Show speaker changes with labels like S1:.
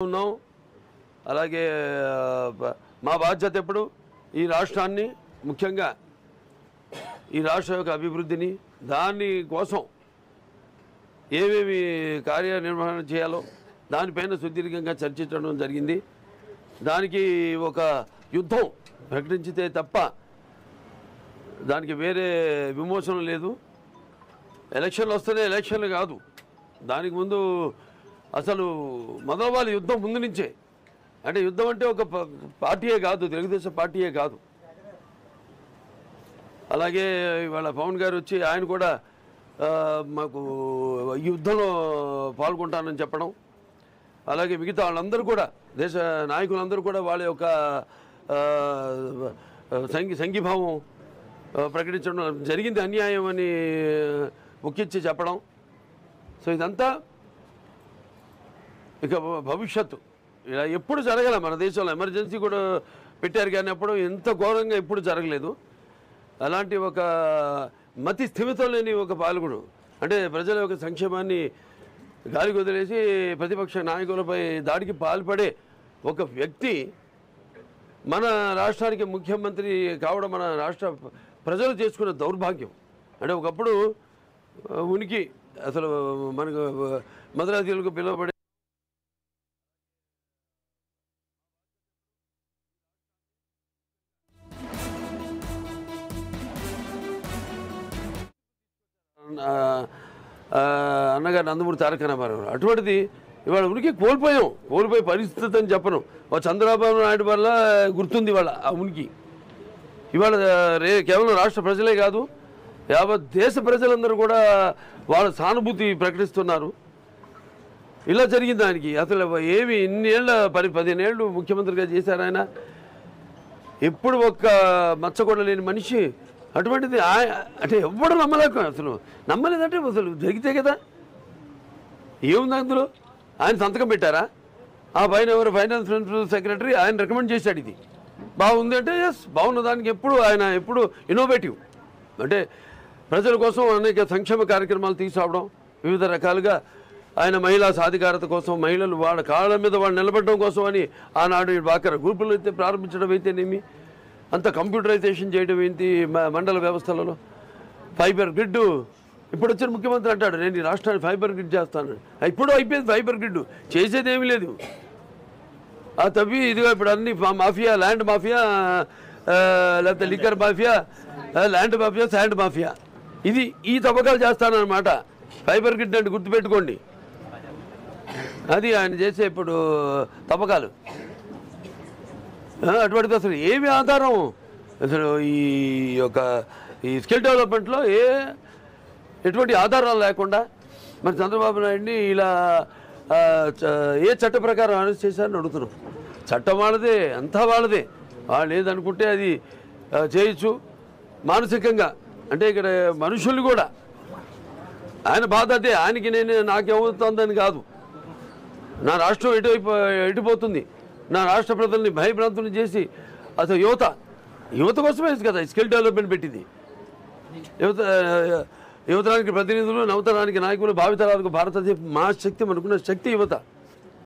S1: ఉన్నాం. అలాగే మా బాధ్యత ఎప్పుడు ఈ రాష్ట్రాన్ని, ముఖ్యంగా ఈ రాష్ట్ర యొక్క అభివృద్ధిని, దాని కోసం ఏమేమి కార్యనిర్వహణ చేయాలో దానిపైన సుదీర్ఘంగా చర్చించడం జరిగింది. దానికి ఒక యుద్ధం ప్రకటించితే తప్ప దానికి వేరే విమోచన లేదు. ఎలక్షన్లు వస్తేనే ఎలక్షన్లు కాదు, దానికి ముందు అసలు మొదలవాలి యుద్ధం ముందు నుంచే. అంటే యుద్ధం అంటే ఒక పార్టీయే కాదు, తెలుగుదేశం పార్టీయే కాదు. అలాగే ఇవాళ పవన్ గారు వచ్చి ఆయన కూడా మాకు యుద్ధంలో పాల్గొంటానని చెప్పడం, అలాగే మిగతా వాళ్ళందరూ కూడా దేశ నాయకులందరూ కూడా వాళ్ళ యొక్క సంఘీభావం ప్రకటించడం జరిగింది, అన్యాయం అని ముఖ్యించి చెప్పడం. సో ఇదంతా ఇక భవిష్యత్తు ఇలా ఎప్పుడు జరగల. మన దేశంలో ఎమర్జెన్సీ కూడా పెట్టారు, కానీ అప్పుడు ఎంత ఘోరంగా ఎప్పుడు జరగలేదు. అలాంటి ఒక మతి స్థిమితం లేని ఒక పాలకుడు, అంటే ప్రజల యొక్క సంక్షేమాన్ని గాలికి వదిలేసి ప్రతిపక్ష నాయకులపై దాడికి పాల్పడే ఒక వ్యక్తి మన రాష్ట్రానికి ముఖ్యమంత్రి కావడం మన రాష్ట్ర ప్రజలు చేసుకున్న దౌర్భాగ్యం. అంటే ఒకప్పుడు ఉనికి అసలు మనకు మద్రాసీలకు పిలువబడే అన్నగారు నందమూరి తారక రామారావు. అటువంటిది ఇవాళ ఉనికి కోల్పోయే పరిస్థితి అని చెప్పను. చంద్రబాబు నాయుడు వల్ల గుర్తుంది ఇవాళ ఆ ఉనికి. ఇవాళ కేవలం రాష్ట్ర ప్రజలే కాదు, యావత్ దేశ ప్రజలందరూ కూడా వాళ్ళ సానుభూతి ప్రకటిస్తున్నారు. ఇలా జరిగింది ఆయనకి. అసలు ఏమి ఇన్నేళ్ళ 15 ఏళ్ళు ముఖ్యమంత్రిగా చేశారు ఆయన. ఎప్పుడు ఒక్క మచ్చ కూడా లేని మనిషి. అటువంటిది అంటే ఎవ్వడు నమ్మలేక, అసలు నమ్మలేదంటే అసలు జరిగితే కదా. ఏముంది అందులో? ఆయన సంతకం పెట్టారా? ఆ పైన ఎవరు ఫైనాన్స్ ప్రిన్సిపల్ సెక్రటరీ ఆయన రికమెండ్ చేశాడు ఇది బాగుంది అంటే. ఎస్, బాగున్న దానికి ఎప్పుడు ఇన్నోవేటివ్, అంటే ప్రజల కోసం అనేక సంక్షేమ కార్యక్రమాలు తీసుకురావడం, వివిధ రకాలుగా ఆయన మహిళా సాధికారత కోసం, మహిళలు వాళ్ళ కాళ్ళ మీద వాళ్ళు నిలబడడం కోసం అని ఆనాడు బాకర గ్రూపులు అయితే ప్రారంభించడం అయితేనేమి, అంత కంప్యూటరైజేషన్ చేయడం ఏంటి మండల వ్యవస్థలలో, ఫైబర్ గ్రిడ్. ఇప్పుడు వచ్చిన ముఖ్యమంత్రి అంటాడు నేను ఈ రాష్ట్రాన్ని ఫైబర్ గ్రిడ్ చేస్తాను. ఇప్పుడు అయిపోయింది ఫైబర్ గ్రిడ్, చేసేది ఏమీ లేదు. ఆ తవ్వి ఇదిగో ఇప్పుడు అన్ని మాఫియా, ల్యాండ్ మాఫియా, లేకపోతే liquor mafia, land mafia, sand mafia, ఈ తవ్వకాలు చేస్తానన్నమాట. ఫైబర్ గ్రిడ్ అంటే గుర్తుపెట్టుకోండి, అది ఆయన చేసే ఇప్పుడు తవ్వకాలు. అటువంటిది అసలు ఏమి ఆధారం? అసలు ఈ స్కిల్ డెవలప్మెంట్లో ఎటువంటి ఆధారాలు లేకుండా మరి చంద్రబాబు నాయుడిని ఇలా ఏ చట్ట ప్రకారం అరెస్ట్ చేశారని అడుగుతున్నాం. చట్టం వాళ్ళదే, అంతా వాళ్ళదే. వాళ్ళు ఏదనుకుంటే అది చేయొచ్చు. మానసికంగా అంటే ఇక్కడ మనుషులు కూడా ఆయన బాధ అదే. ఆయనకి నాకేమవుతుందని కాదు, నా రాష్ట్రం ఎటుపోతుంది, నా రాష్ట్ర ప్రజల్ని భయభ్రాంతులు చేసి అసలు యువత కోసమే కదా స్కిల్ డెవలప్మెంట్ పెట్టింది. యువతరానికి ప్రతినిధులు, నవతరానికి నాయకులు, భావితరాలకు భారతదేశ మహాశక్తి అనుకున్న శక్తి యువత.